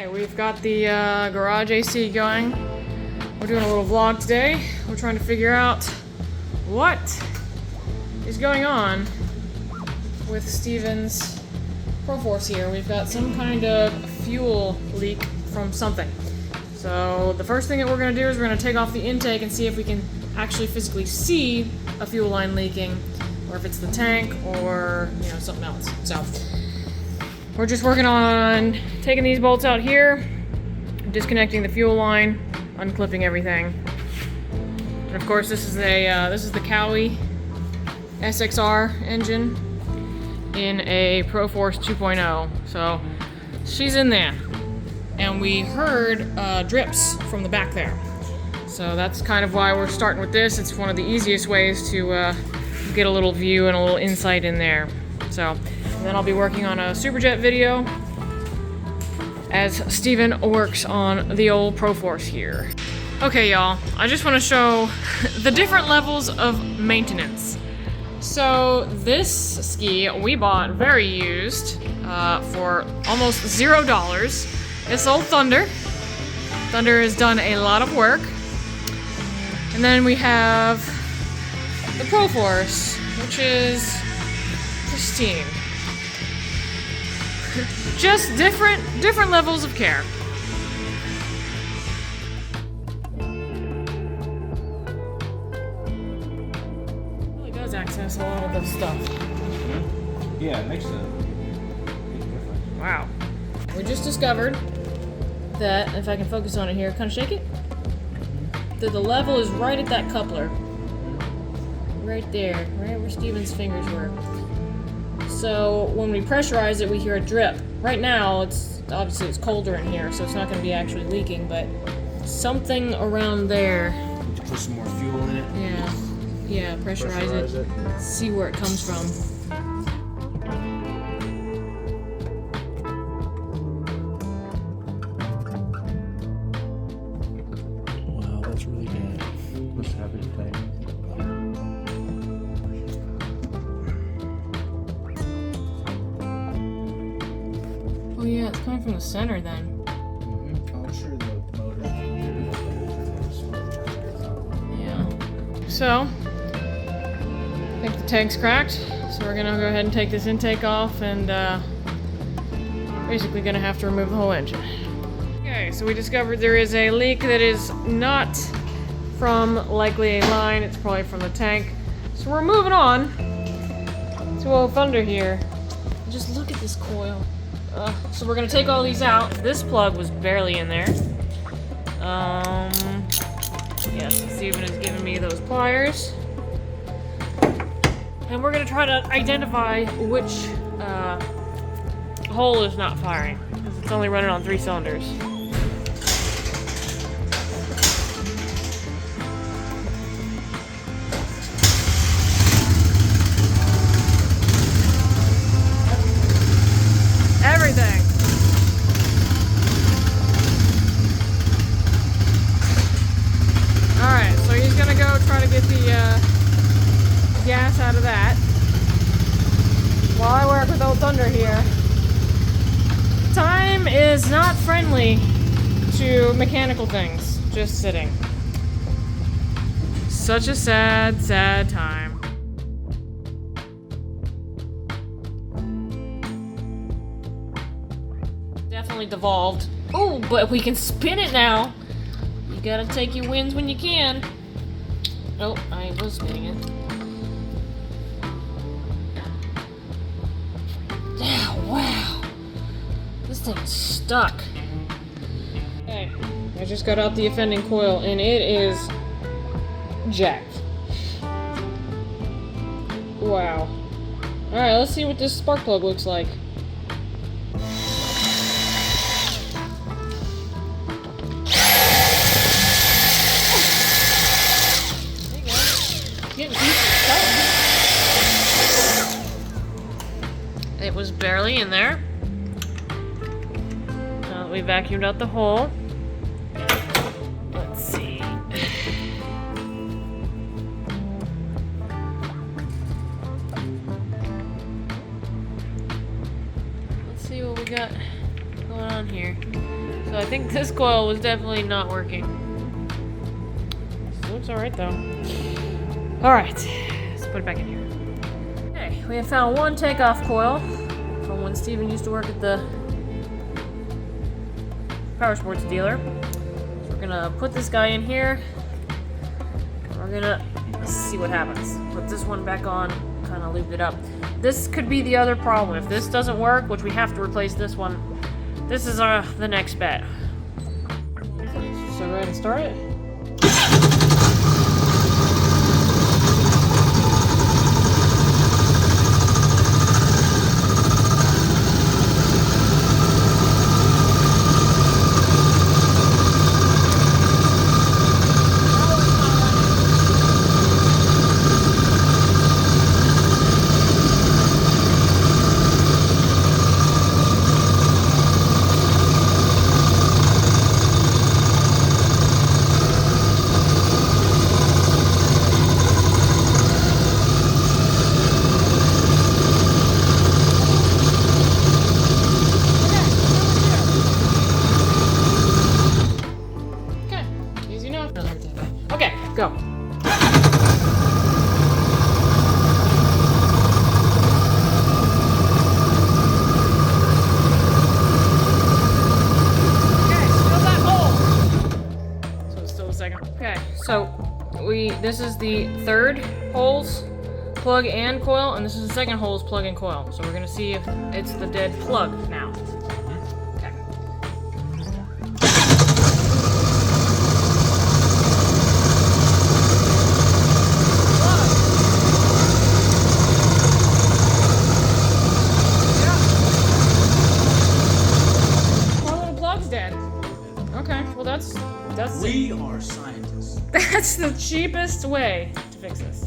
Okay, we've got the garage AC going. We're doing a little vlog today. We're trying to figure out what is going on with Steven's ProForce here. We've got some kind of fuel leak from something. So the first thing that we're going to do is we're going to take off the intake and see if we can actually physically see a fuel line leaking, or if it's the tank or, you know, something else. So we're just working on taking these bolts out here, disconnecting the fuel line, unclipping everything. And of course, this is the Cowie SXR engine in a ProForce 2.0. So she's in there, and we heard drips from the back there. So that's kind of why we're starting with this. It's one of the easiest ways to get a little view and a little insight in there. So, and then I'll be working on a Superjet video as Steven works on the old ProForce here. Okay, y'all, I just want to show the different levels of maintenance. So this ski we bought very used for almost $0. It's old Thunder. Thunder has done a lot of work. And then we have the ProForce, which is pristine. Just different levels of care. It really does access a lot of this stuff. Yeah, it makes a big difference. Wow. We just discovered that, if I can focus on it here, kind of shake it, that the level is right at that coupler. Right there, right where Steven's fingers were. So when we pressurize it, we hear a drip. Right now, it's colder in here, so it's not going to be actually leaking, but something around there. Put some more fuel in it. Yeah, pressurize it. See where it comes from. Wow, that's really bad. Must have it tight. Oh yeah, it's coming from the center then. I'm sure the motor. Yeah. So, I think the tank's cracked. So we're gonna go ahead and take this intake off, and basically gonna have to remove the whole engine. Okay, so we discovered there is a leak that is not from likely a line. It's probably from the tank. So we're moving on to old Thunder here. Just look at this coil. So we're gonna take all these out. This plug was barely in there. Yes, Steven is giving me those pliers. And we're gonna try to identify which hole is not firing, because it's only running on 3 cylinders. Everything. Alright, so he's gonna go try to get the gas out of that while I work with old Thunder here. Time is not friendly to mechanical things, just sitting. Such a sad, sad time. Definitely devolved. Oh, but we can spin it now. You gotta take your wins when you can. Oh, I was spinning it. Yeah, wow. This thing's stuck. Okay, I just got out the offending coil, and it is jacked. Wow. Alright, let's see what this spark plug looks like. It was barely in there. Now that we vacuumed out the hole, let's see. Let's see what we got going on here. So I think this coil was definitely not working. This looks alright though. Alright, let's put it back in here. Okay, we have found one takeoff coil from when Steven used to work at the power sports dealer. So we're gonna put this guy in here. We're gonna see what happens. Put this one back on, kind of lube it up. This could be the other problem. If this doesn't work, which we have to replace this one, this is the next bet. Okay, so go ahead and start it. Okay, go. Okay, so this is the third holes plug and coil, and this is the second holes plug and coil. So we're gonna see if it's the dead plug now. Okay. Our little plug's dead. Okay, well that's We are scientists. That's the cheapest way to fix this.